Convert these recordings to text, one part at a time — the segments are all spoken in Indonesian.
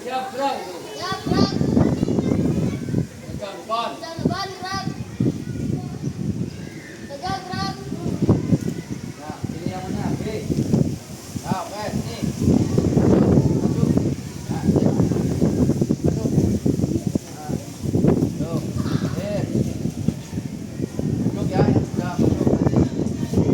siap gerak itu. Siap gerak. Pegang depan. Pegang depan gerak. Tegak gerak. Nah, ini yang mana? B. Nah, oke, ini. Maju. Nah, ya. Maju. Nah, tuh. Duduk ya, yang sudah masuk nanti. Siap gerak.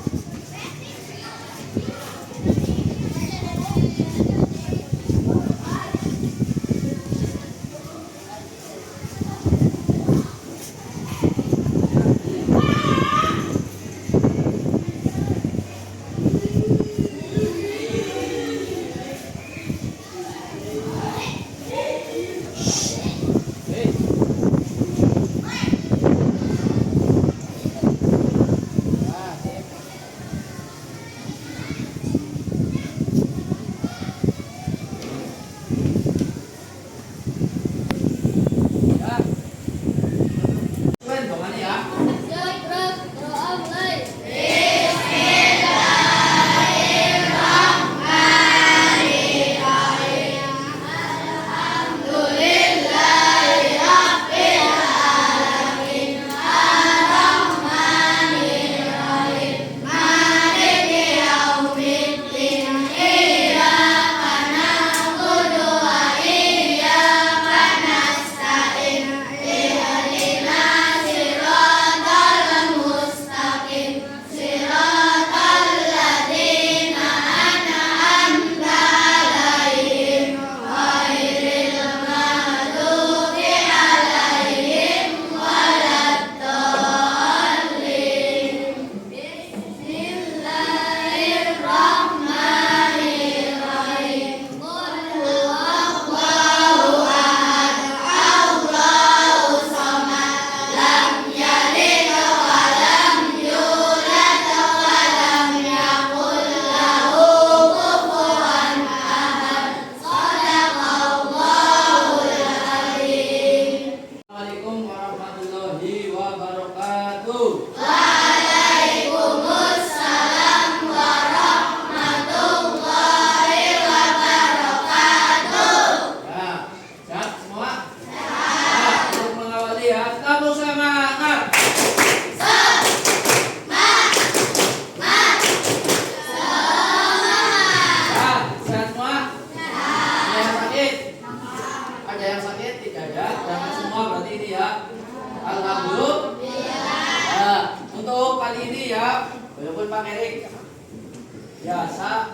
Doa mulai. Assalamualaikum warahmatullahi wabarakatuh. Ya, siap semua? Nah, untuk mengawali ya, kamu semangat. Ya, sehat semua? Ada yang sakit? Ada yang sakit? Tidak ada. Jangan semua berarti ini ya. Alhamdulillah. Ya, untuk kali ini ya, walaupun Pak Erik biasa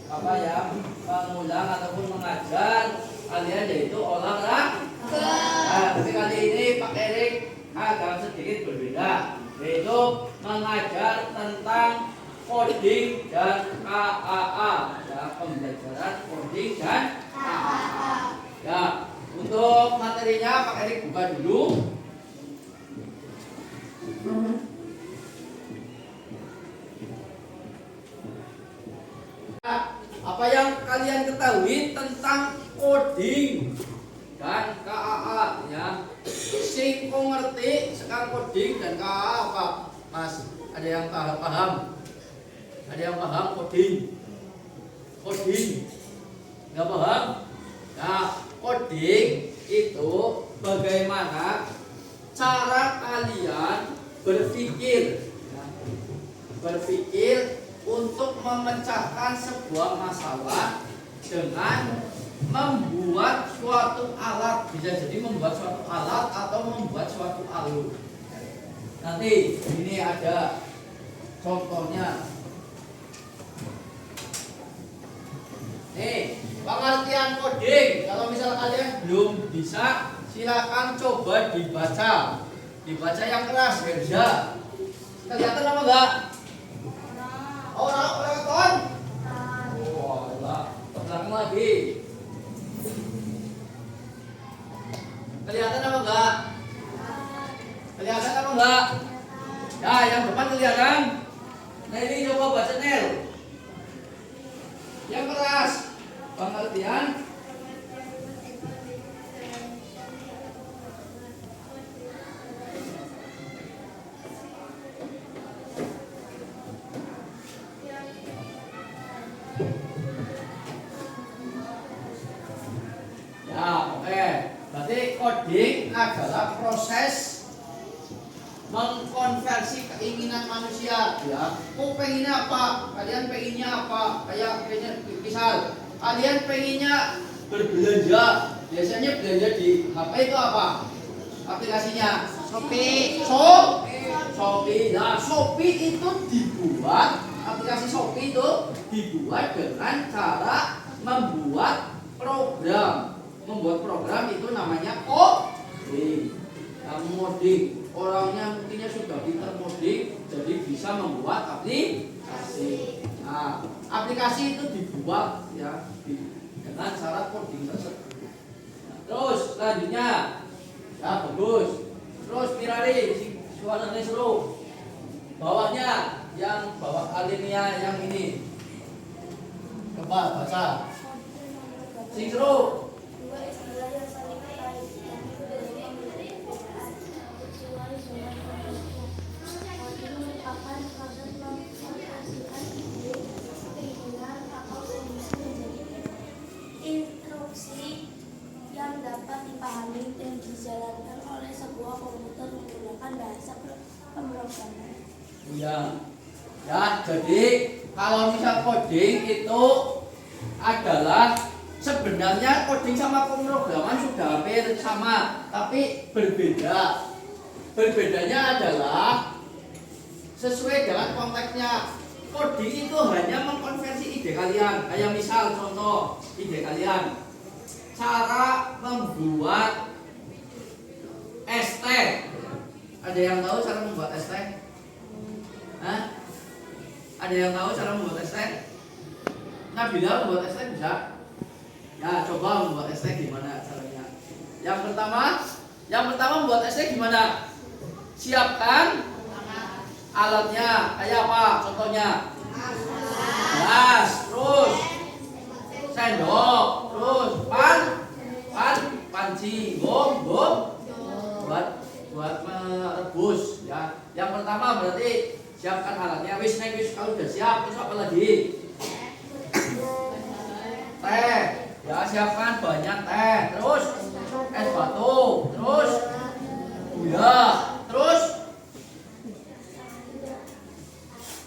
apa ya mengulang ataupun mengajar kalian yaitu olahraga. Nah, tapi kali ini Pak Erik agak sedikit berbeda, yaitu mengajar tentang coding dan KAA, ya, pembelajaran coding dan KAA. Ya, untuk materinya Pak Erik buka dulu. Apa yang kalian ketahui tentang coding dan KAA ya? Sing kok ngerti sekarang coding dan KAA apa? Mas, ada yang paham? Ada yang paham coding? Coding? Nggak paham? Nah, coding itu bagaimana cara kalian berpikir ya, berpikir untuk memecahkan sebuah masalah dengan membuat suatu alat. Bisa jadi membuat suatu alat atau membuat suatu alur. Nanti ini ada contohnya. Nih, pengertian coding. Kalau misal kalian belum bisa, silakan coba dibaca. Dibaca yang keras, ya bisa. Kelihatan apa enggak? Orang kelihatan. Oh, ulang lagi. Kelihatan apa enggak? Kelihatan apa enggak? Ya, yang depan kelihatan. Nah, ini coba baca Nel. Yang keras. Pengertian berarti coding adalah proses mengkonversi keinginan manusia, ya. Oh, pengennya apa? Kalian pengennya apa? Kayak misal kalian pengennya berbelanja, biasanya belanja di HP itu apa? Aplikasinya Shopee. Shopee. Nah, Shopee itu dibuat, aplikasi Shopee itu dibuat dengan cara membuat program. Membuat program itu namanya coding. Nah, ngoding. Orangnya mungkinnya sudah pintar coding, jadi bisa membuat aplikasi. Nah, aplikasi itu dibuat ya dengan cara coding tersebut. Nah, terus selanjutnya, ya bagus. Terus pirari, suaranya seru. Bawahnya, yang bawah alinea yang ini. Coba baca. Sing seru. Instruksi yang dapat dipahami dan dijalankan oleh sebuah komputer menggunakan bahasa pemrograman. Ya, jadi kalau misal coding itu adalah sebenarnya coding sama pemrograman sudah hampir sama, tapi berbeda. Berbedanya adalah sesuai dengan konteksnya. Coding itu hanya mengkonversi ide kalian. Kayak misal contoh ide kalian, cara membuat es teh. Ada yang tahu cara membuat es teh? Hah? Ada yang tahu cara membuat es teh? Nabila membuat es teh bisa? Ya, coba membuat es teh gimana caranya? Yang pertama membuat es teh gimana? Siapkan alatnya. Kayak apa? Contohnya gelas, terus sendok, terus panci, buat merebus ya. Yang pertama berarti siapkan alatnya. Wis kalau udah siap, terus apa lagi? Teh. Ya, siapkan banyak teh. Terus es batu, terus gula, terus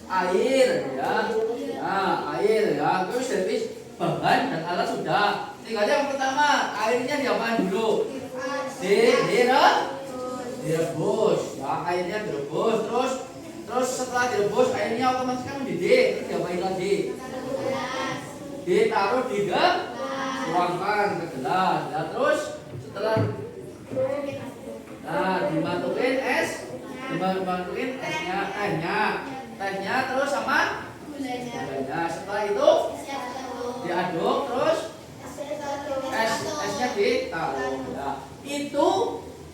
air ya. Nah, air ya. Terus habis bahan dan alat sudah. Tinggal yang pertama, airnya diapain dulu? Direbus. Ya, airnya direbus. Terus setelah direbus, airnya otomatis kan mendidih. Terus diapain lagi? Ditaruh di gelas. Tuangkan ke gelas. Ya, terus setelah dimasukin tehnya terus sama gulanya. Setelah itu diaduk, terus esnya ditaruh ya. Itu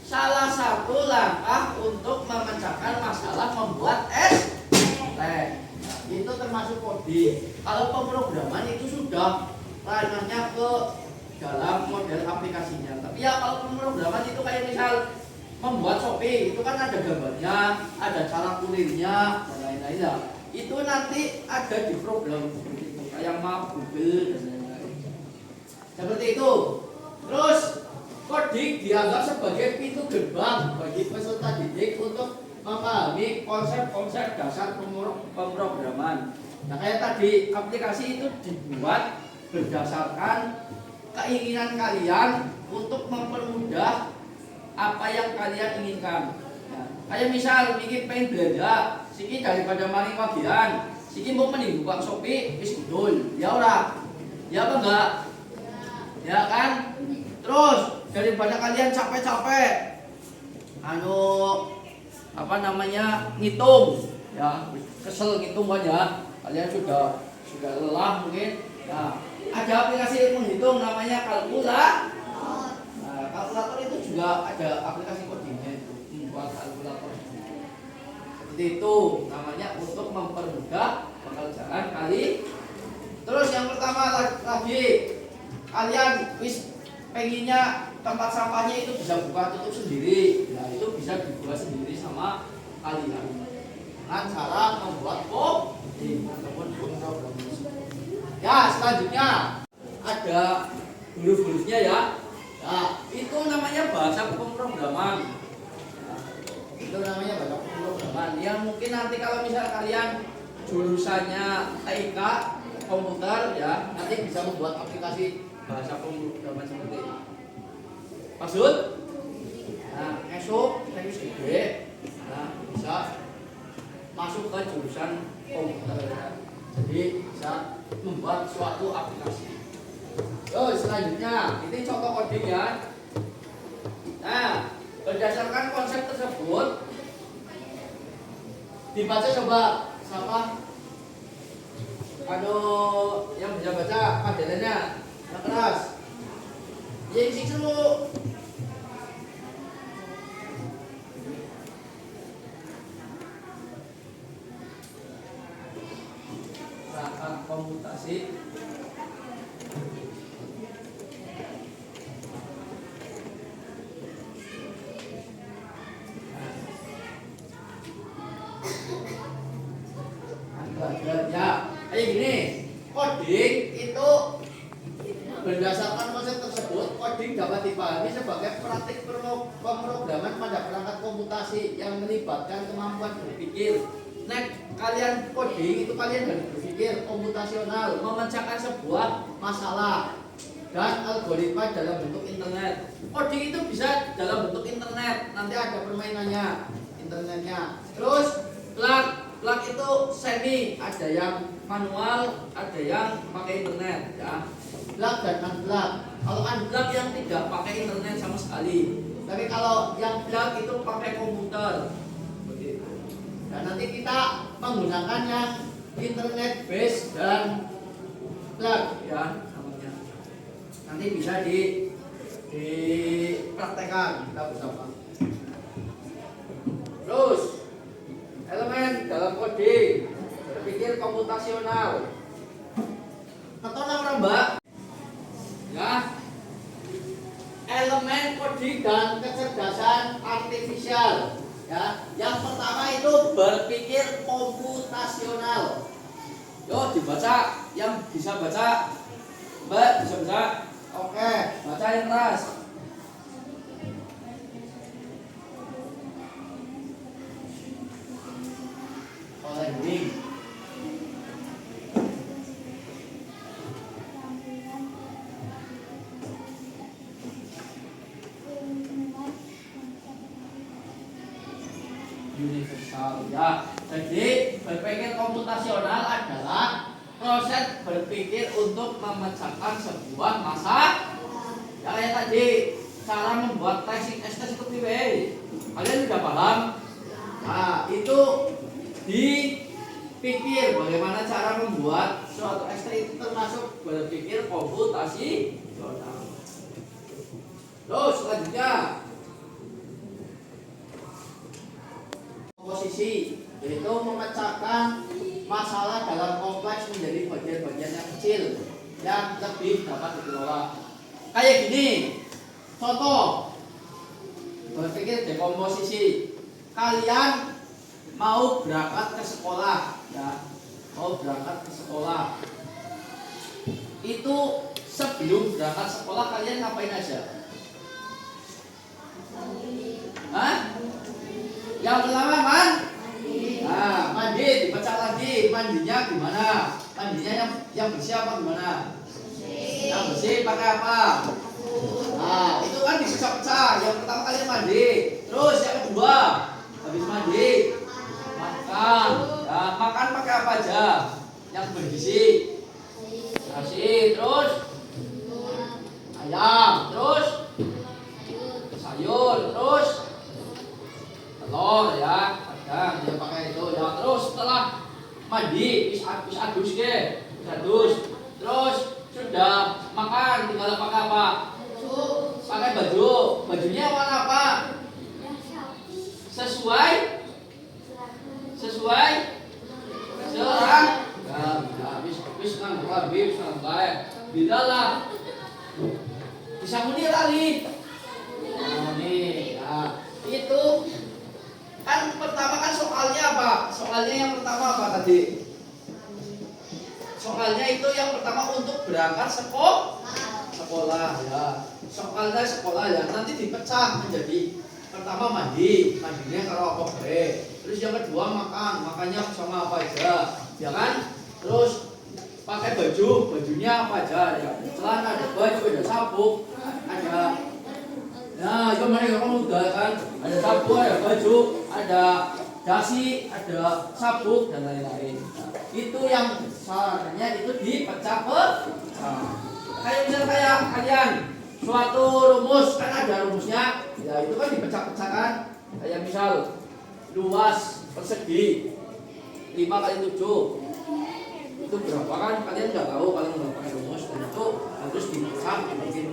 salah satu langkah untuk memecahkan masalah membuat es teh. Itu termasuk coding. Kalau pemrograman itu sudah ranahnya ke dalam model aplikasinya. Tapi ya kalau pemrograman itu kayak misal membuat Shopee, itu kan ada gambarnya, ada cara kurirnya, dan lain-lain ya. Itu nanti ada di program seperti itu, kayak map, Google, dan lain-lain. Seperti itu. Terus coding dianggap sebagai pintu gerbang bagi peserta didik untuk memahami konsep-konsep dasar pemrograman. Nah, kayak tadi aplikasi itu dibuat berdasarkan keinginan kalian untuk mempermudah apa yang kalian inginkan. Ya. Kayak misal bikin pengen belanja, siki daripada maling bagian, siki mau mending buka Shopee, wis gudul. Ya ora? Ya apa enggak? Ya kan? Terus daripada kalian capek-capek ngitung, ya kesel ngitung aja. Kalian sudah lelah mungkin. Nah, ada aplikasi menghitung namanya kalkulator. Nah, kalkulator itu juga ada aplikasi codingnya itu, membuat kalkulator. Seperti itu namanya untuk mempermudah pekerjaan kali. Terus yang pertama lagi, kalian pengennya tempat sampahnya itu bisa buka tutup sendiri. Nah, itu bisa dibuat sendiri sama kalian dengan cara membuat coding ataupun program. Ya, selanjutnya ada huruf-hurufnya ya. Nah, itu namanya bahasa pemrograman. Nah, itu namanya bahasa pemrograman. Yang mungkin nanti kalau misal kalian jurusannya TIK komputer ya, nanti bisa membuat aplikasi bahasa pemrograman seperti ini. Maksud? Nah, esok teknis gede, nah bisa masuk ke jurusan komputer ya. Jadi bisa membuat suatu aplikasi. Selanjutnya ini contoh coding ya. Nah, berdasarkan konsep tersebut dibaca coba siapa? Yang bisa baca modelnya yang keras. Yang sing seru. Perangkat komputasi. Ya, kayak gini. Coding itu berdasarkan konsep tersebut, coding dapat dipahami sebagai praktik pemrograman pada perangkat komputasi yang melibatkan kemampuan berpikir. Nah, kalian coding itu kalian harus berpikir komputasional, memecahkan sebuah masalah dan algoritma dalam bentuk internet. Coding itu bisa dalam bentuk internet, nanti ada permainannya, internetnya. Terus plug itu semi, ada yang manual, ada yang pakai internet ya. Plug dan unplug. Kalau unplug yang tidak pakai internet sama sekali. Tapi kalau yang plug itu pakai komputer. Begitu. Dan nanti kita menggunakan yang internet base dan plug ya namanya. Nanti bisa dipraktekkan kita bersama. Terus elemen dalam coding berpikir komputasional. Keton orang mbak ya, elemen coding dan kecerdasan artifisial ya. Yang pertama itu berpikir komputasional. Yo dibaca, yang bisa baca mbak bisa baca. Oke, baca yang keras. Landing. Universal ya. Jadi berpikir komputasional adalah proses berpikir untuk memecahkan sebuah masalah. Ya kayak tadi cara membuat tracing estes itu piye? Kalian sudah paham? Nah, itu dipikir bagaimana cara membuat suatu ekstrak itu termasuk berpikir komputasi. Terus selanjutnya komposisi, yaitu memecahkan masalah dalam kompleks menjadi bagian-bagian yang kecil yang lebih dapat dikelola. Kayak gini, contoh berpikir dekomposisi. Kalian mau berangkat ke sekolah ya, mau berangkat ke sekolah itu sebelum berangkat sekolah kalian ngapain aja? Hah? Yang pertama mandi, dibaca lagi. Mandinya gimana? Mandinya yang bersih apa gimana? Yang bersih pakai apa? Nah, itu kan dipecah-pecah. Yang pertama kalian mandi, terus yang kedua habis mandi makan. Ya, makan pakai apa aja? Yang bergizi. Nasi, terus ayam, terus sayur, terus telur ya, kadang dia pakai itu ya. Terus setelah mandi, habis adus ke, adus. Terus sudah makan, tinggal pakai apa? Pakai baju. Bajunya warna apa? Sesuai serang. Habis kan habis sampai bidalah. Bisa muni lali. Nah, nih, ya. Itu kan pertama kan soalnya apa? Soalnya yang pertama apa tadi? Soalnya itu yang pertama untuk berangkat sekolah sekolah ya. Sekolah ya. Nanti dipecah menjadi pertama mandinya kalau apa baik. Terus yang kedua makannya sama apa aja, ya kan? Terus pakai bajunya apa aja ya. Celana ada baju, ada sabuk, ada. Nah, itu mereka kamu udah kan? Ada sabuk, ada baju, ada dasi, ada sabuk dan lain-lain. Nah, itu yang sarannya itu dipecah. Kayak misalnya kayak kalian suatu rumus kan ada rumusnya, ya itu kan dipecah-pecahkan. Kayak misal luas persegi 5 kali 7 itu berapa kan? Kalian nggak tahu, kalian nggak pakai rumus dan itu harus dipecah bikin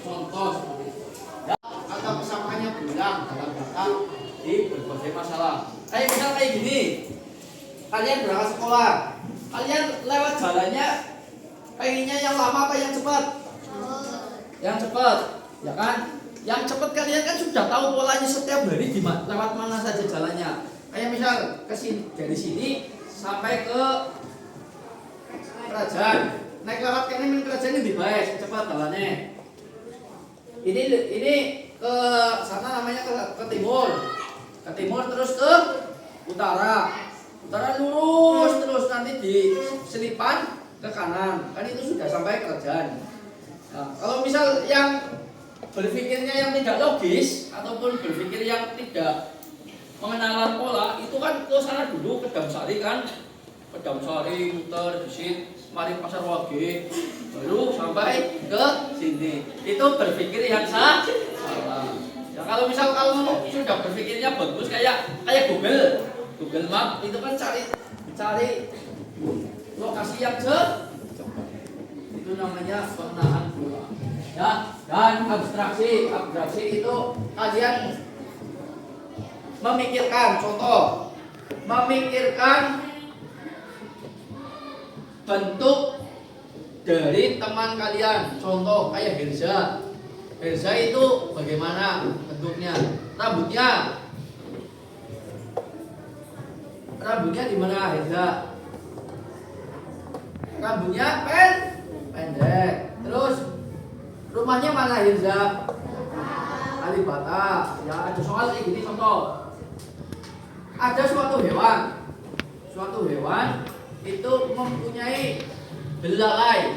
contoh seperti itu. Ya, atau kesamaannya bilang dalam data di berbagai masalah. Kayak misal kayak gini, kalian berangkat sekolah, kalian lewat jalannya pengennya yang lama apa yang cepat? Yang cepat, ya kan? Yang cepat kalian kan sudah tahu polanya setiap hari lewat mana saja jalannya. Kayak misal ke sini, dari sini sampai ke kerajaan, naik lewat kanan kerajaan ini dibayar cepat jalannya. Ini ke sana namanya ke timur terus ke utara lurus terus nanti di selipan ke kanan, kan itu sudah sampai kerajaan. Nah, kalau misal yang berpikirnya yang tidak logis ataupun berpikir yang tidak mengenal pola, itu kan ke sana dulu ke Damsari kan, ke Damsari muter disit, mari pasar Wage, baru sampai ke sini. Itu berpikir yang salah. Ya kalau misal kamu sudah berpikirnya bagus kayak Google Map itu kan cari lokasi yang cepat. Itu namanya pengenalan pola. Ya, dan abstraksi itu kalian memikirkan bentuk dari teman kalian. Contoh kayak Herza itu bagaimana bentuknya? Rambutnya di mana Herza? Rambutnya pendek. Terus rumahnya mana Hirza? Kalibata. Ya ada soal kayak gini contoh. Ada suatu hewan itu mempunyai belalai.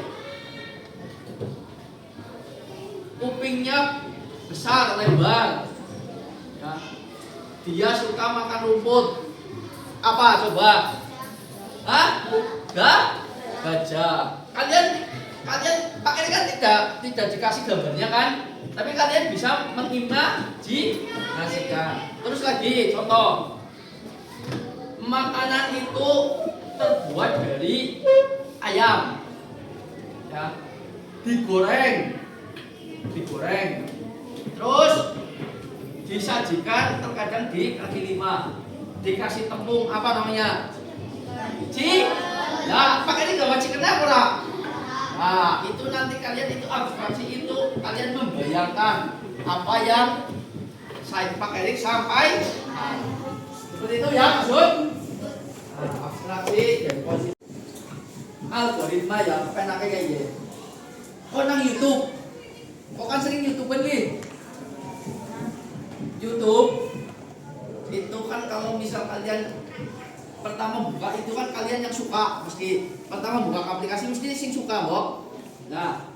Kupingnya besar, lebar. Ya. Dia suka makan rumput. Apa coba? Gajah. Kalian pakai kan tidak dikasih gambarnya kan, tapi kalian bisa mengimajinasikan. Terus lagi contoh, makanan itu terbuat dari ayam, ya, digoreng, terus disajikan terkadang di kaki lima, dikasih tepung apa namanya? Ya, pakai ini gambar chicken apa? Nah, itu nanti kalian itu abstraksi itu kalian membayangkan apa yang saya pakai ini sampai seperti itu ya maksud. Nah, abstraksi dan posisi algoritma yang penaknya kayak gini. Kok nang YouTube? Kok kan sering YouTube nih? YouTube itu kan kalau misal kalian pertama buka itu kan kalian yang suka mesti pertama buka aplikasi mesti sing suka kok. Nah,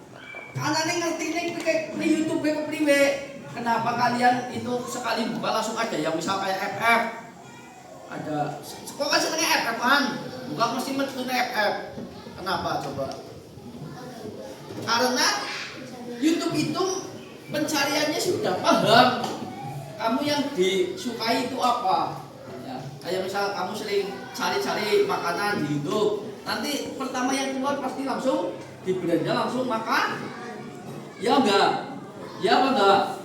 karena ngerti nih YouTube ke priwe. Kenapa kalian itu sekali buka langsung ada yang misal kayak FF. Ada kok kan senengnya FF kan? Buka mesti metune FF. Kenapa coba? Karena YouTube itu pencariannya sudah paham. Kamu yang disukai itu apa? Kayak misal kamu sering cari-cari makanan di YouTube, nanti pertama yang keluar pasti langsung di belanja langsung makan. Ya enggak? Ya apa enggak?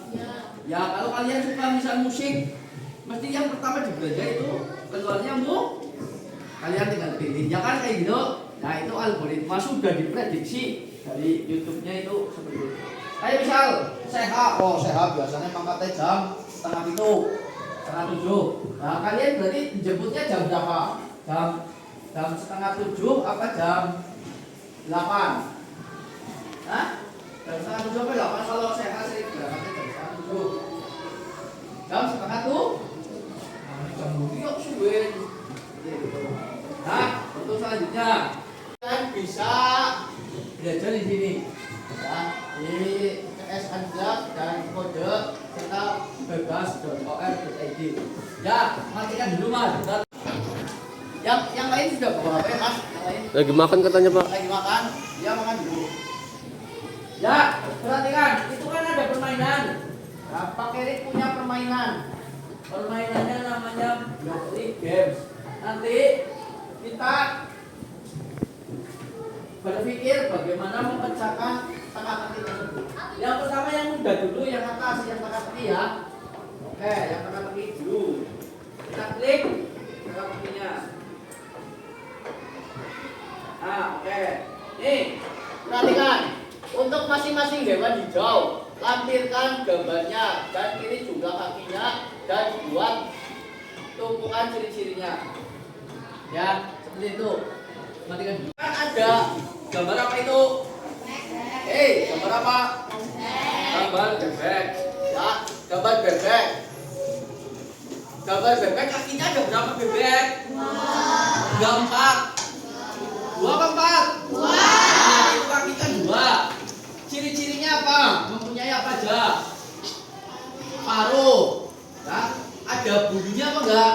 Ya kalau kalian suka misal musik, mesti yang pertama di belanja itu keluarnya kalian tinggal pilih. Ya kan kayak gitu. Nah itu algoritma sudah diprediksi dari YouTube-nya itu seperti itu. Kayak misal sehat biasanya pangkatnya jam 6:30. Setengah 7. Nah kalian berarti jemputnya jam berapa? Jam 6:30 apa jam 8? Hah? Jam setengah tujuh sampai 8 kalau saya kasih berangkatnya jam setengah tujuh. Jam setengah tuh? Nah, ini jam yuk suwen. Nah, untuk selanjutnya kan bisa belajar di sini. Ya, di CS Anjak dan kode serta bebas.or.id. Ya, matikan dulu mas. Yang lain sudah bawa apa ya mas? Yang lain? Lagi makan katanya Pak. Lagi makan? Ya makan dulu. Ya, perhatikan, itu kan ada permainan. Nah, Pak Erik punya permainan. Permainannya namanya Blockly Games. Nanti kita berpikir bagaimana memecahkan teka-teki tersebut. Yang pertama yang mudah dulu, yang atas, yang teka-teki ya. Oke, yang teka-teki dulu. Kita klik teka-tekinya. Nah, oke. Nih, perhatikan. Untuk masing-masing hewan hijau, lampirkan gambarnya dan pilih jumlah kakinya dan buat tumpukan ciri-cirinya. Ya, seperti itu. Perhatikan. Kan ada gambar apa itu? Gambar apa? Gambar bebek. Ya, gambar bebek. Gambar bebek kakinya ada berapa bebek? Dua. Empat. Dua apa empat? Dua. Nah, itu kakinya dua. Ciri-cirinya apa? Mempunyai apa aja? Paruh. Ya, ada bulunya apa enggak?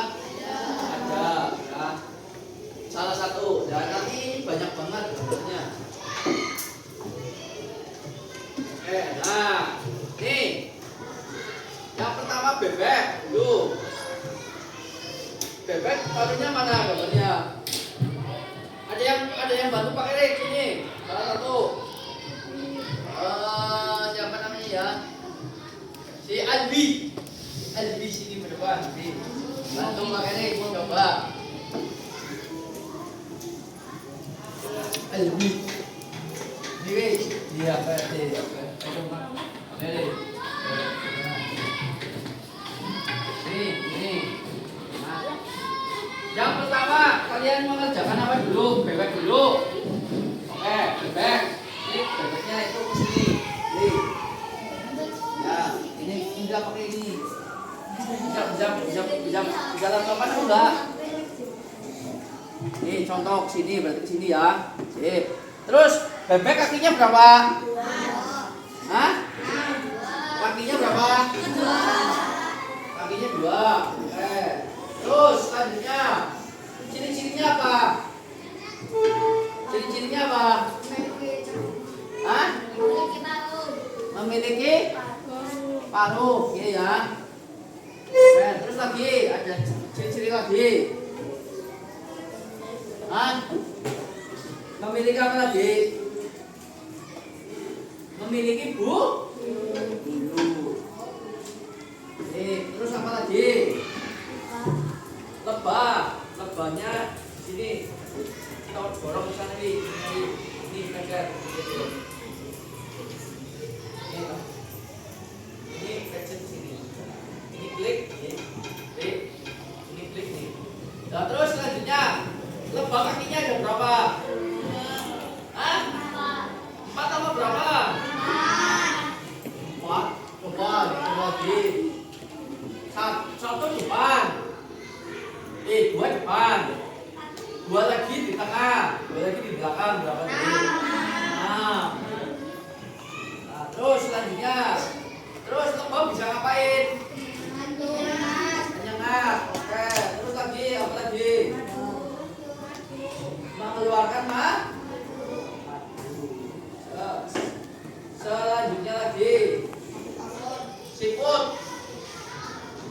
Ada. Ya. Salah satu. Dan nanti banyak banget gambarnya. Oke, nah, nih. Yang pertama bebek dulu. Bebek paruhnya mana gambarnya? Ada yang bantu pakai Erik ini. Salah satu. Siapa namanya ya? Si Albi. Albi sini berdepan. Bantu pakai Erik, coba. Albi. Ini dia apa dia? Ini. Nah. Yang pertama, kalian mengerjakan apa dulu? Bebek dulu. Oke, bebek. Ini bebeknya itu ke sini. Nih. Ya, ini enggak pakai ini. Bisa lama-lama enggak? Nih, contoh ke sini, berarti ke sini ya. Sip. Terus, bebek kakinya berapa? Hah? Kakinya berapa? Kakinya 2. Oke. Terus selanjutnya ciri-cirinya apa? Ciri-cirinya apa? Hah? Memiliki paruh, iya ya. Oke, terus lagi ada ciri-ciri lagi. Hah? Memiliki apa lagi? Memiliki bulu. Terus apa lagi? Lebahnya sini kita dorong ke sana ini pencet gitu. Ini pencet sini. Ini klik nih. Ini klik nih. Nah, terus selanjutnya lebah kakinya ada berapa? Hah? 4 tambah berapa? 4. Coba lagi. Satu depan. 2 depan. 2 lagi di tengah. 2 lagi di belakang. Berapa tadi? 6. Nah, terus selanjutnya. Terus lebah bisa ngapain? Menyengat. Oke. Terus lagi apa lagi? Mengeluarkan selanjutnya lagi. Siput.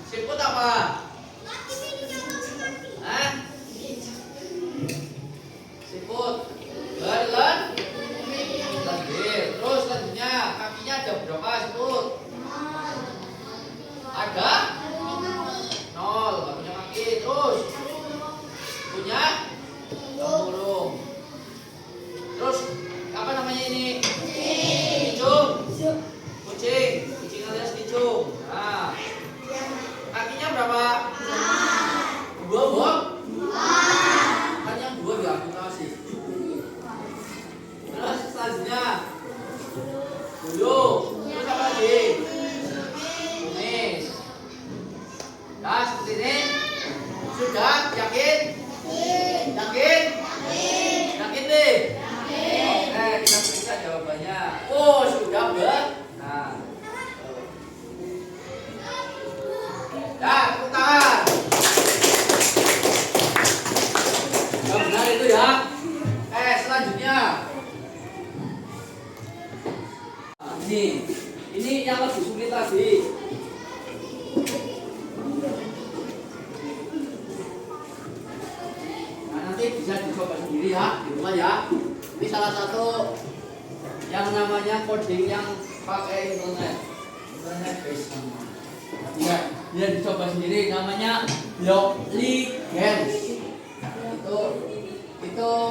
Siput apa? Hah? Siput berlendir. Terus selanjutnya kakinya ada berapa siput? Ada 0, nggak punya kaki. Terus punya tempurung. ini. Ini yang lebih sulit tadi. Nah, nanti bisa dicoba sendiri ya, di rumah ya. Ini salah satu yang namanya coding yang pakai internet base sama. Ya, dia dicoba sendiri namanya Blockligens. Itu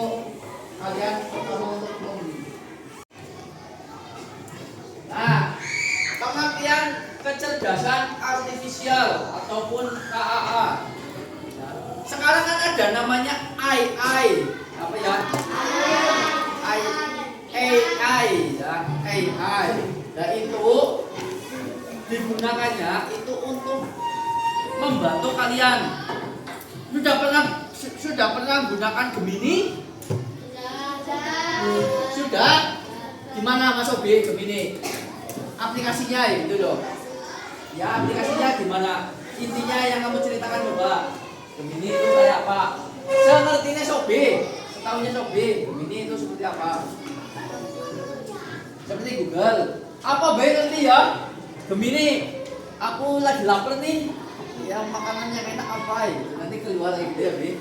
kalian perlu untuk Nah, pengertian kecerdasan artifisial ataupun KAA. Sekarang kan ada namanya AI. Apa ya? AI ya, AI. Nah, itu digunakannya itu untuk membantu kalian. Sudah pernah menggunakan Gemini? Sudah? Gimana Mas Obi Gemini? Aplikasinya ya gitu dong. Ya aplikasinya gimana? Intinya yang kamu ceritakan coba. Gemini itu kayak apa? Sengertinya Sobi, setahunya Sobi, Gemini itu seperti apa? Seperti Google. Apa baik nanti ya? Gemini, aku lagi lapar nih. Yang makanannya enak apa ya? Nanti keluar lagi gitu ya, Bi.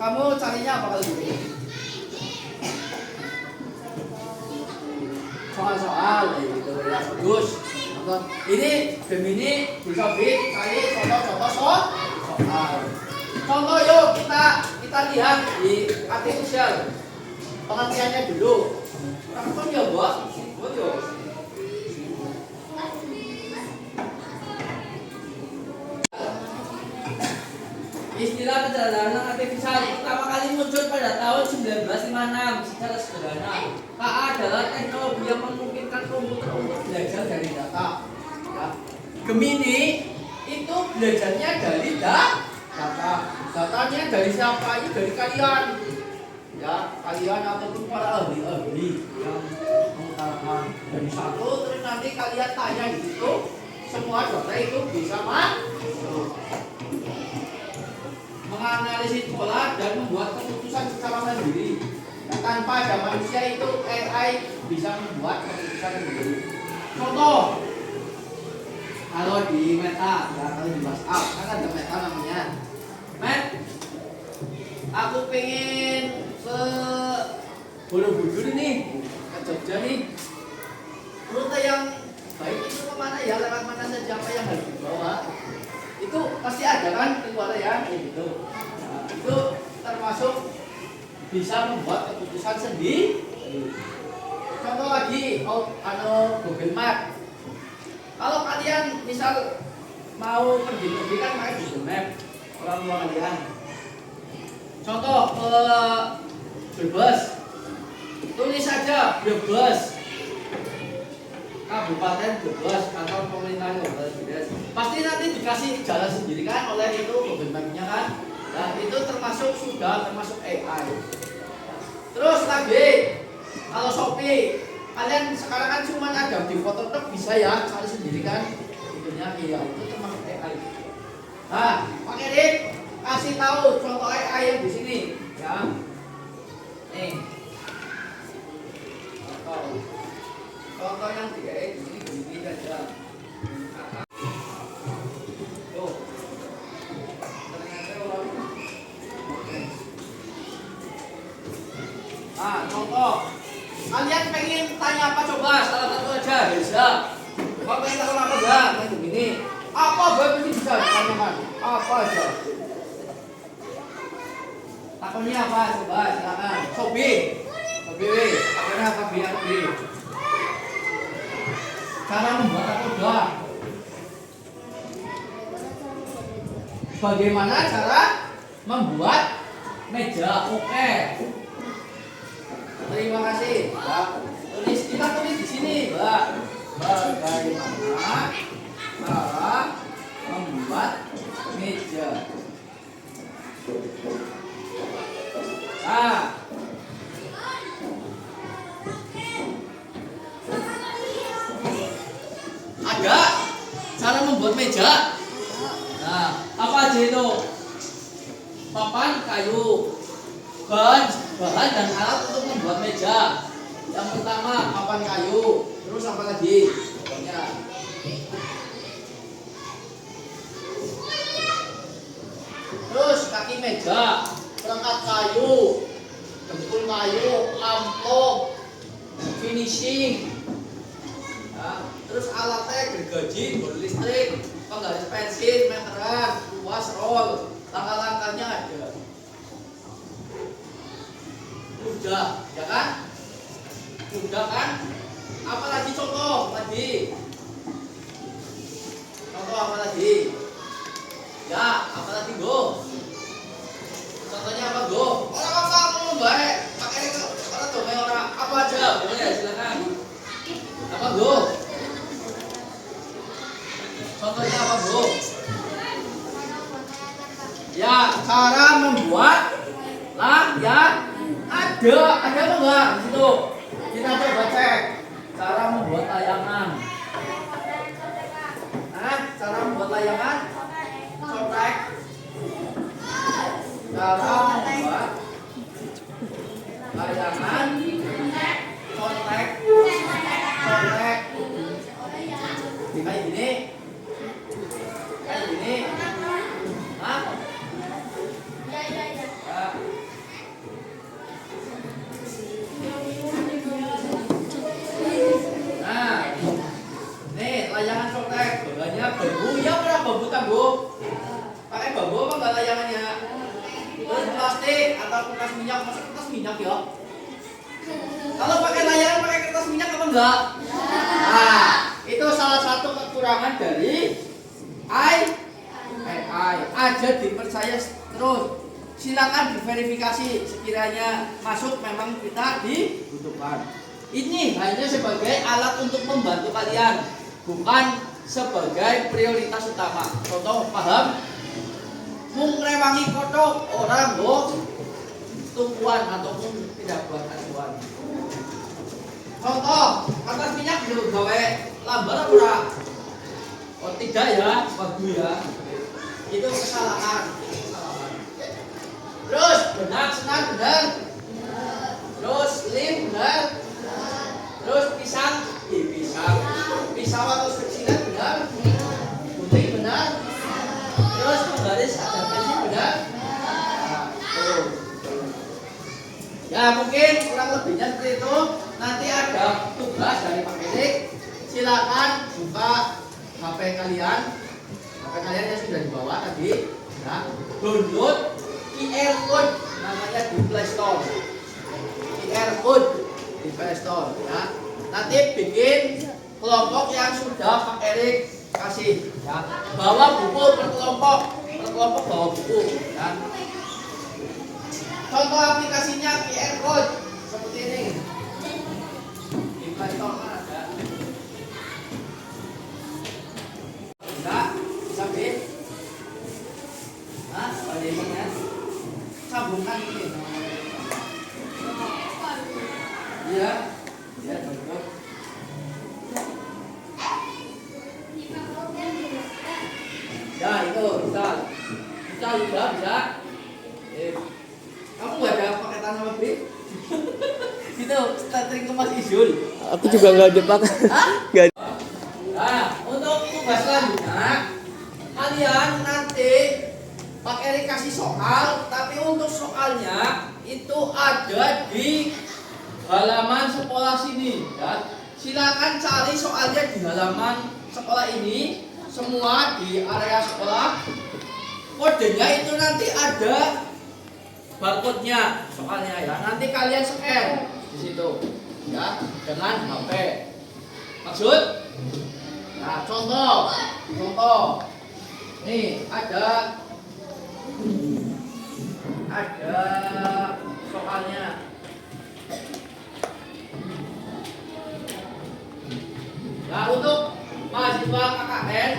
Kamu carinya apa kalau gitu? Soal-soal gitu ya, bagus. Ini Gemini bisa cari contoh-contoh soal. Contoh yuk kita lihat di artificial. Pengertiannya dulu. Langsung ya, Mbak. Buat yuk. Istilah kecerdasan artifisial pertama kali muncul pada tahun 1956 secara sederhana. KA adalah teknologi yang memungkinkan komputer untuk belajar dari data. Ya. Gemini itu belajarnya dari data. Datanya dari siapa? Ini dari kalian. Ya, kalian ataupun para ahli-ahli yang mengutarakan dari satu terus nanti kalian tanya di situ semua data itu bisa masuk. Menganalisis pola dan membuat keputusan secara mandiri. Nah, tanpa ada manusia itu AI bisa membuat keputusan sendiri. Contoh, kalau di Meta, ya kalau di WhatsApp kan ada Meta namanya. Aku pengen ke Borobudur nih, ke Jogja nih. Rute yang baik itu kemana ya? Lewat mana saja apa yang harus dibawa? Itu pasti ada kan keluar ya gitu. Nah, itu termasuk bisa membuat keputusan sendiri. Contoh lagi, Google Map. Kalau kalian misal mau pergi kan pakai Google Map orang tua kalian. Contoh ke Brebes, tulis saja Brebes. Kabupaten Brebes atau pemerintahan Kabupaten Brebes pasti nanti dikasih jalan sendiri kan oleh itu Google Map-nya kan. Nah itu sudah termasuk AI. Terus lagi kalau Shopee kalian sekarang kan cuma ada di foto tek bisa ya cari sendiri kan itunya iya itu termasuk AI. Nah Pak Erik kasih tahu contoh AI yang di sini ya. Nih contoh yang tiga ini saja. Tuh. Nah, contoh. Kalian pengen tanya apa coba? Salah satu aja bisa. Kau pengen tahu apa enggak? Kayak begini. Apa baru bisa ditanyakan? Apa aja? Takonnya apa? Coba silakan. Sobi. Takonnya apa biar cara membuat nakoda. Bagaimana cara membuat meja? Oke. Terima kasih, Mbak. Kita tulis di sini, Mbak. Bagaimana cara membuat meja? Nah, ada cara membuat meja. Nah, apa aja itu? Papan kayu, bahan dan alat untuk membuat meja. Yang pertama papan kayu, terus apa lagi? Pokoknya. Terus kaki meja, perangkat kayu, dempul kayu, amplop, finishing. Ya, terus alatnya gergaji, bola listrik, penggaris pensil, meteran, luas, roll. Langkah-langkahnya ada. Udah, ya kan? Udah kan? Apalagi contoh lagi? Contoh apa lagi? Ya, apalagi go? Contohnya apa go? Orang kamu baik, pakai orang tuh orang apa aja? Boleh silakan. Apa go? Contohnya apa go? Ya, cara membuat layang ada apa enggak di situ? Kita coba cek cara membuat layangan. Cara membuat layangan? Contek. Cara membuat layangan contek. Contek. Kayak gini. Kayak gini. Hah? Ya. Nah, nih layangan contek, bahannya bambu, ya pernah bambu tangguh. Pakai bambu apa enggak layangannya? Terus plastik atau kertas minyak, masa kertas minyak ya? Kalau pakai layangan pakai kertas minyak apa enggak? Nah, itu salah satu kekurangan dari AI. Aja dipercaya terus. Silakan diverifikasi sekiranya masuk memang kita dibutuhkan. Ini hanya sebagai alat untuk membantu kalian, bukan sebagai prioritas utama. Contoh, paham? Mengrewangi kotok orang loh, tumpuan ataupun tidak buat acuan. Contoh, kertas minyak dulu gawe lambar apa? Oh tidak ya, bagus ya. Itu kesalahan. Terus benar, senang benar. Terus lem benar. Terus pisang, pisang atau seksilan benar. Gunting benar. Terus penggaris ada pensil benar. Nah, tuh. Ya mungkin kurang lebihnya seperti itu. Nanti ada tugas dari Pak Medik. Silakan buka HP kalian. HP kalian yang sudah dibawa tadi. Ya, download QR code namanya di Play Store. QR code di Play Store ya. Nanti bikin kelompok yang sudah Pak Erik kasih ya. Bawa buku per kelompok bawa buku ya. Contoh aplikasinya QR code seperti ini. Di Play Store ada. Bisa bit. Nah, bagaimana? Sambungkan ini. Iya, iya betul. Ya itu bisa bisa. Kamu nggak ada paketan sama Bri? Itu starting ke Mas Izul. Aku juga nggak ada pakai. Nggak. Nah, untuk tugas selanjutnya, kalian nanti Pak Erik kasih soal, tapi untuk soalnya itu ada di halaman sekolah sini ya. Silakan cari soalnya di halaman sekolah ini, semua di area sekolah. Kodenya itu nanti ada barcode-nya soalnya ya. Nanti kalian scan di situ ya dengan HP. Maksud? Nah, contoh. Nih, ada soalnya. Nah, untuk mahasiswa KKN,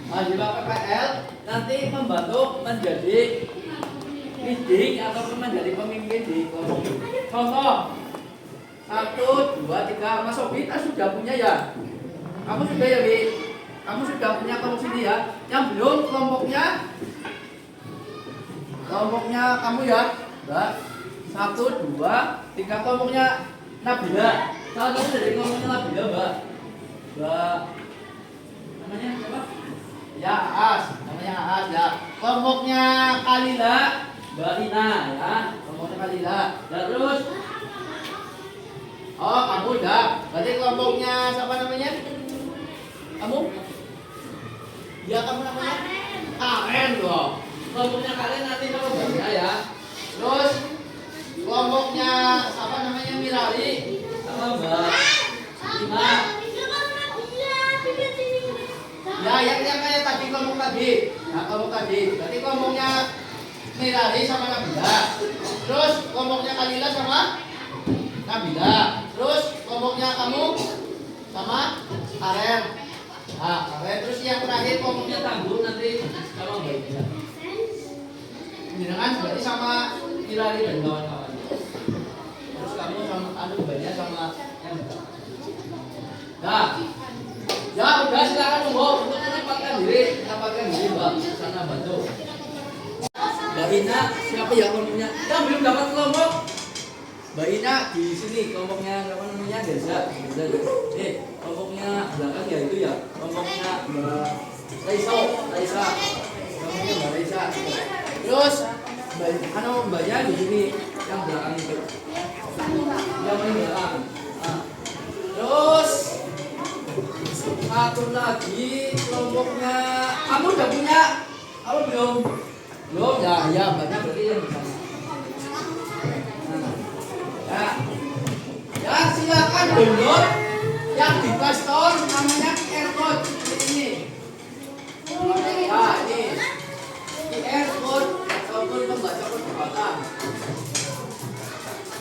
mahasiswa PPL nanti membantu menjadi leading ataupun menjadi pemimpin di kelompok. Contoh 1, 2, 3. Mas Sobi sudah punya ya? Kamu sudah ya, Bi? Kamu sudah punya kelompok sini ya? Yang belum kelompoknya kamu ya? 1, 2, 3 kelompoknya Nabila. Salah satu dari kelompoknya Nabila, Mbak. Mbak namanya siapa? Ya, Aas. Namanya Aas ya. Kelompoknya Kalila, Mbak Ina ya. Kelompoknya Kalila. Ya, terus oh, kamu udah. Berarti kelompoknya siapa namanya? Kamu? Ya, kamu namanya? Karen loh. Kelompoknya kalian nanti kalau baca ya. Terus kelompoknya siapa namanya? Mirali sama Mbak Ima. Ya, yang kayak tadi kelompok tadi. Nah, kelompok tadi. Berarti kelompoknya Mirali sama Nabila. Terus kelompoknya Kalila sama Nabila. Terus kelompoknya kamu sama Karen. Nah, Karen. Terus yang terakhir kelompoknya Tangguh nanti sama Mbak Ida. Jenengan berarti sama Mirali dan kawan-kawan. Terus kamu sama banyak sama yang enggak. Nah, ya udah silakan Mbak untuk menempatkan diri Mbak sana bantu. Mbak Ina siapa ya kelompoknya? Yang belum dapat kelompok. Mbak Ina di sini kelompoknya apa namanya? Desa. Kelompoknya belakang ya itu ya. Kelompoknya Mbak Raisa. Kelompoknya Mbak Raisa. Terus mbaknya di sini yang belakang itu. Yang paling belakang. Nah. Terus satu lagi kelompoknya kamu udah punya? Kamu belum? Belum ya banyak berarti yang di sana. Nah, ya silakan download yang di Play Store namanya QR Code ini. Ya ini QR Code ataupun pembaca perbuatan.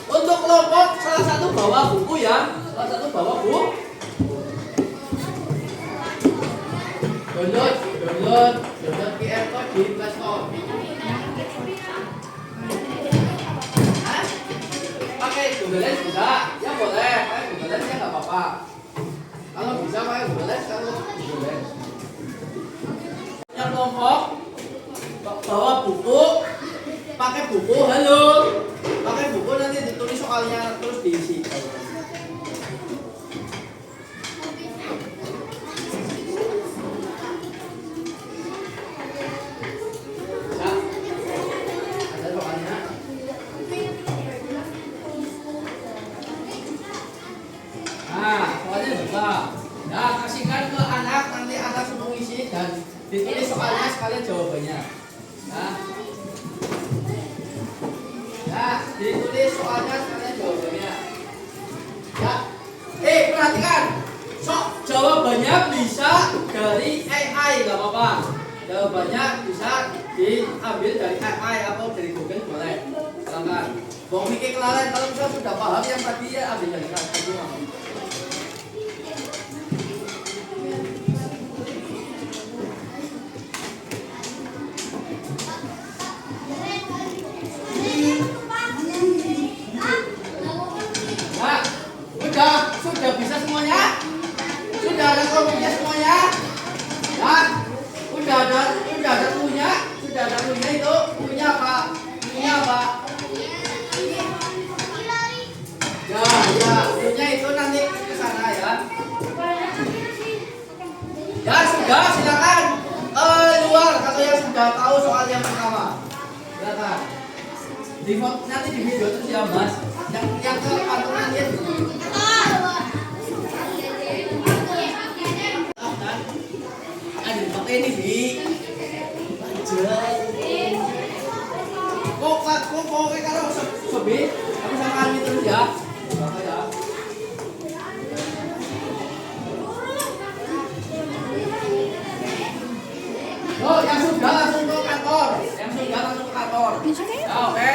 Untuk kelompok salah satu bawa buku ya, download QR Code di Play Store. Pakai Google Lens bisa, ya boleh. Pakai Google Lens ya nggak apa-apa. Kalau bisa pakai Google Lens, kalau Google Lens. Yang kelompok bawa buku, pakai buku, halo. Pakai buku nanti ditulis soalnya terus diisi. Nah, kasihkan ke anak, nanti anak semua isi dan ditulis soalnya sekalian jawabannya. Nah, ditulis soalnya sekalian jawabannya. Ya, perhatikan. Jawabannya bisa dari AI, nggak apa-apa. Jawabannya bisa diambil dari AI atau dari Google boleh. Silakan. Bang Miki kelalen kalau misalnya sudah paham yang tadi ya ambil dari tadi. Sudah bisa semuanya? Sudah ada kelompoknya semuanya? Ya? Sudah ada cluenya? Sudah ada cluenya itu? Cluenya apa? Ya, cluenya itu nanti ke sana ya. Ya sudah, silakan keluar kalau yang sudah tahu soal yang pertama. Silakan. Nanti di video terus ya Mas. Yang ke patungan ya. Ini di kok kalau sobi kamu sama kami terus ya. Yang sudah langsung ke kantor. Ya, oke.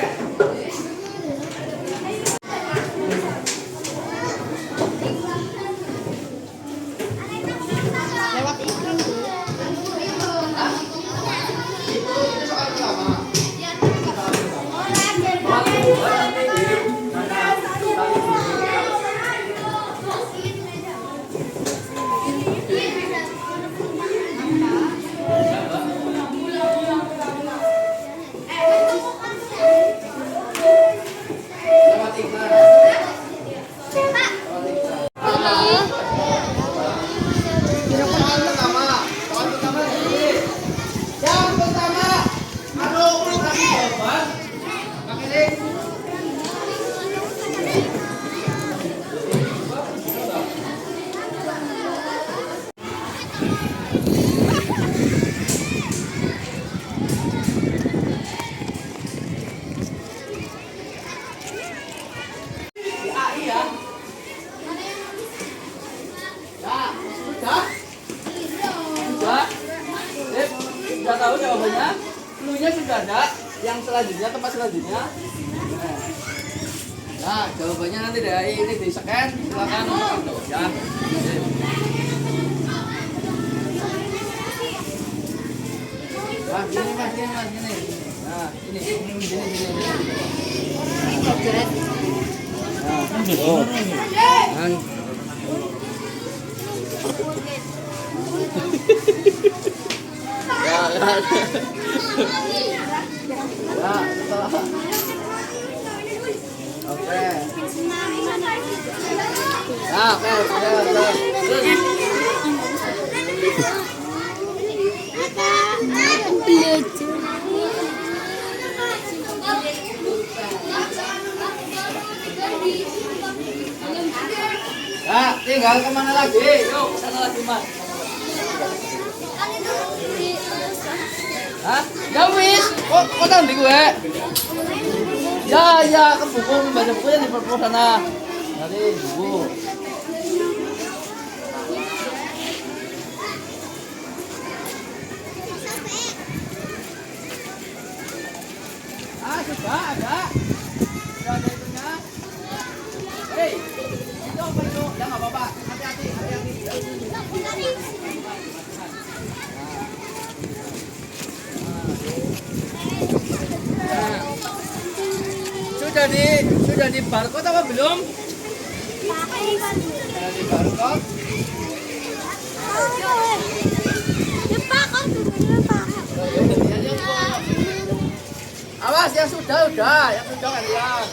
Di AI ya. Ya, sudah. Sudah. Sip. Sudah tahu jawabannya? Cluenya sudah ada. Yang selanjutnya, tempat selanjutnya. Nah, jawabannya nanti dari ini di scan, silakan untuk ya. Sip. Nah, gini mas, gini. Nah, gini. Nah, oh. Nah. Ya, ya. Ya, setelah. Oke. Ya, oke. Ya, tinggal kemana lagi? Yuk, kesana lagi mas. Hah? Ya wis, kok tadi gue? Ya, ke buku, baca bukunya di perpus sana. Nanti buku. Ah, sudah ada. Sudah ada itunya. Hei, itu apa itu? Ya nggak apa-apa. Hati-hati. Nah. Sudah di barcode apa belum? Sudah di barcode. Awas yang sudah kalian.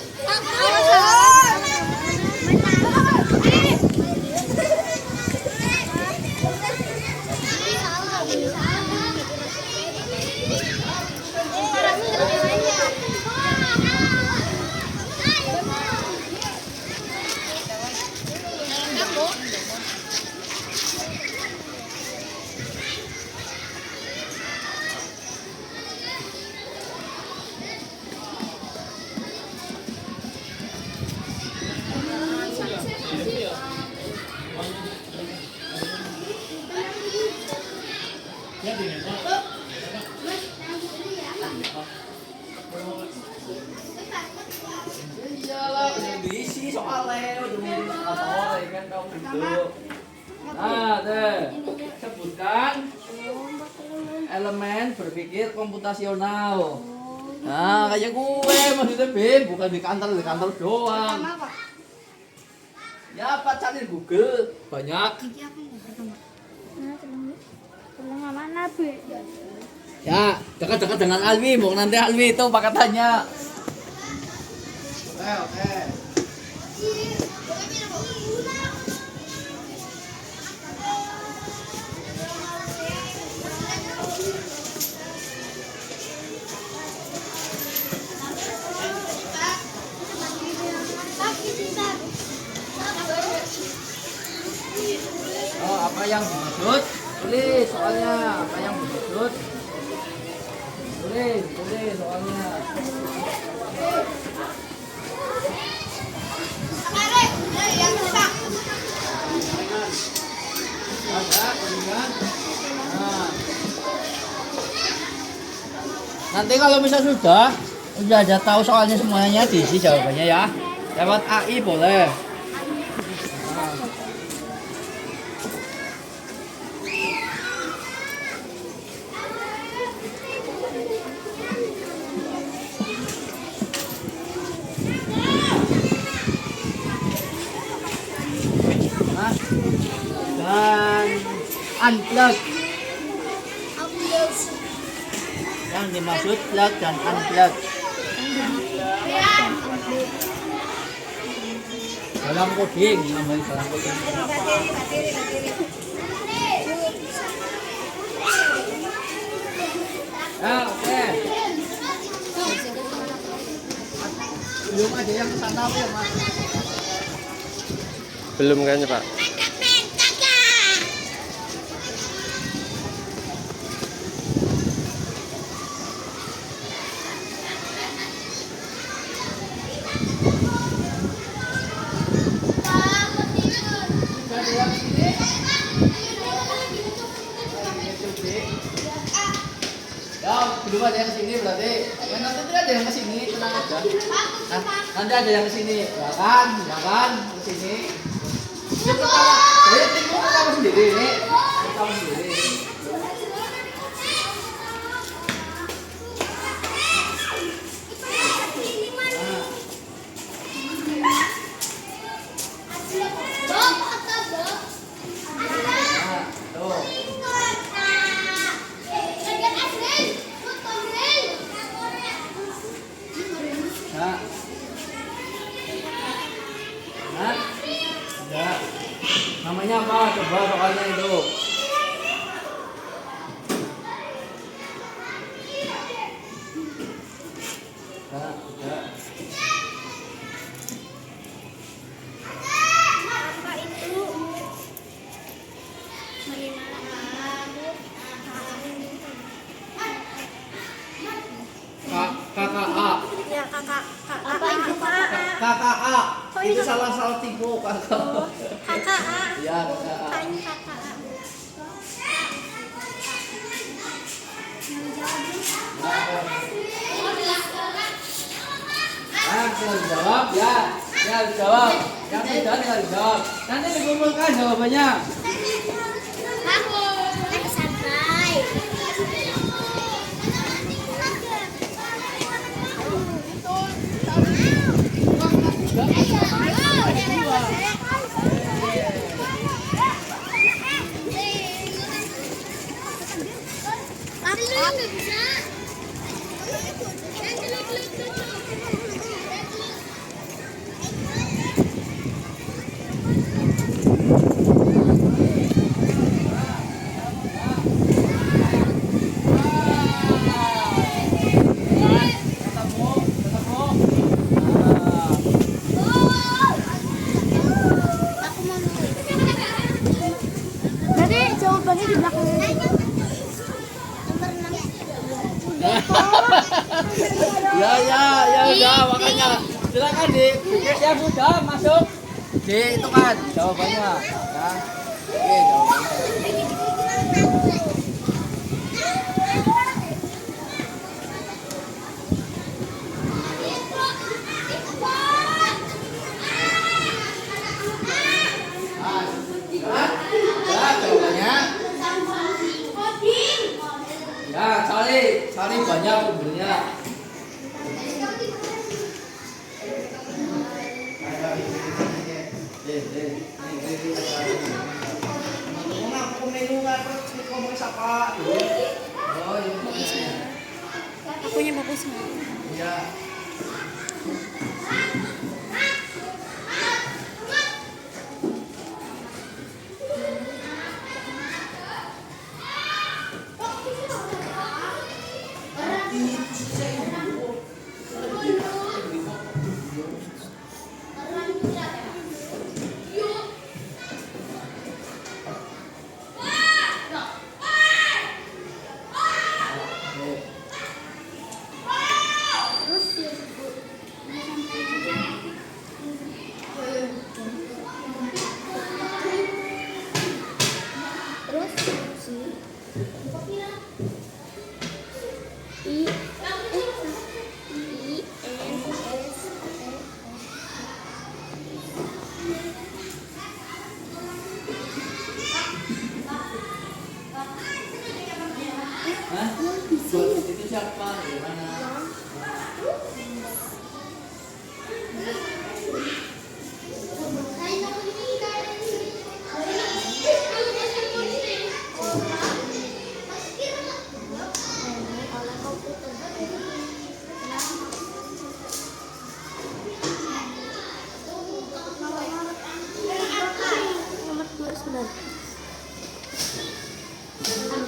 Iyalah, udah diisi soalnya, udah mau sore kan kau duduk. Nah, deh, sebutkan elemen berpikir komputasional. Nah, kayak gue maksudnya Bim, bukan di kantor doang. Ya, apa cari Google banyak. Ya, dekat-dekat dengan Alwi, mau nanti Alwi itu pakatannya. Oke. Oh, apa yang dimaksud? Tulis soalnya, apa yang dimaksud? Tulis soalnya. Ada, kuningan. Nah. Nanti kalau misal sudah ada tahu soalnya semuanya diisi jawabannya ya. Lewat AI boleh. Dan unplug. Yang dimaksud plug dan unplug. Dalam coding, namanya dalam coding. Nah, oke. Belum ada yang kesana apa ya, Mas? Belum kayaknya Pak. Ya, belum ada yang kesini berarti. Ya, nanti ada yang kesini, tenang aja. Nah, nanti ada yang kesini, ya kan, kesini. Ini pertama, saya tunggu pertama sendiri ini, pertama sendiri. Nah, tuh. Nah. Nah. Ya. Namanya apa? Coba soalnya itu. Nah, ya. KKA. Ya kakak. Apa itu, Pak? KKA. Itu salah tipu kakak. Kakak. Ya, KKA. Kakak. Tinggal dijawab ya. Tinggal dijawab. Yang tidak tinggal dijawab. Nanti dikumpulkan jawabannya. Nanti jawabannya di belakang. Ya udah makanya silakan yang sudah masuk dihitungan jawabannya ya. Oke, jawabannya. Ya, jawabannya. Ya, cari banyak sumbernya. Akunya bagus nggak? Ya. Hah? Itu siapa? Gimana?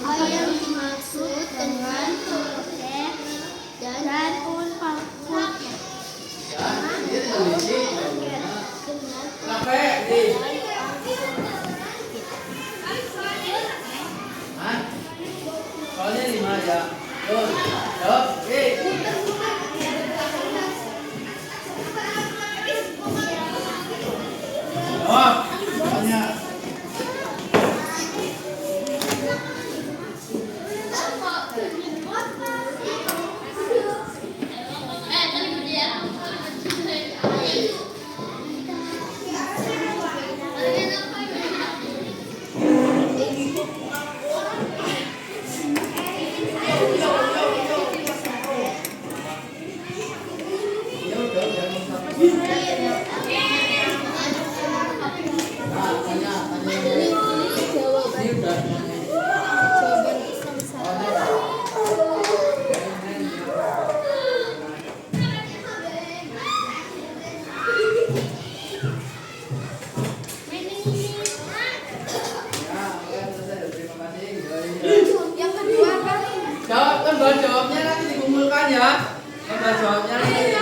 Apa yang dimaksud dengan proses dan unpaknya? Ya, ini teliti. Capek, di. Hah? Soalnya 5 ya. Tuh, jawab. Jawab. Soalnya Gambar jawabnya nanti dikumpulkan ya. Gambar jawabnya nanti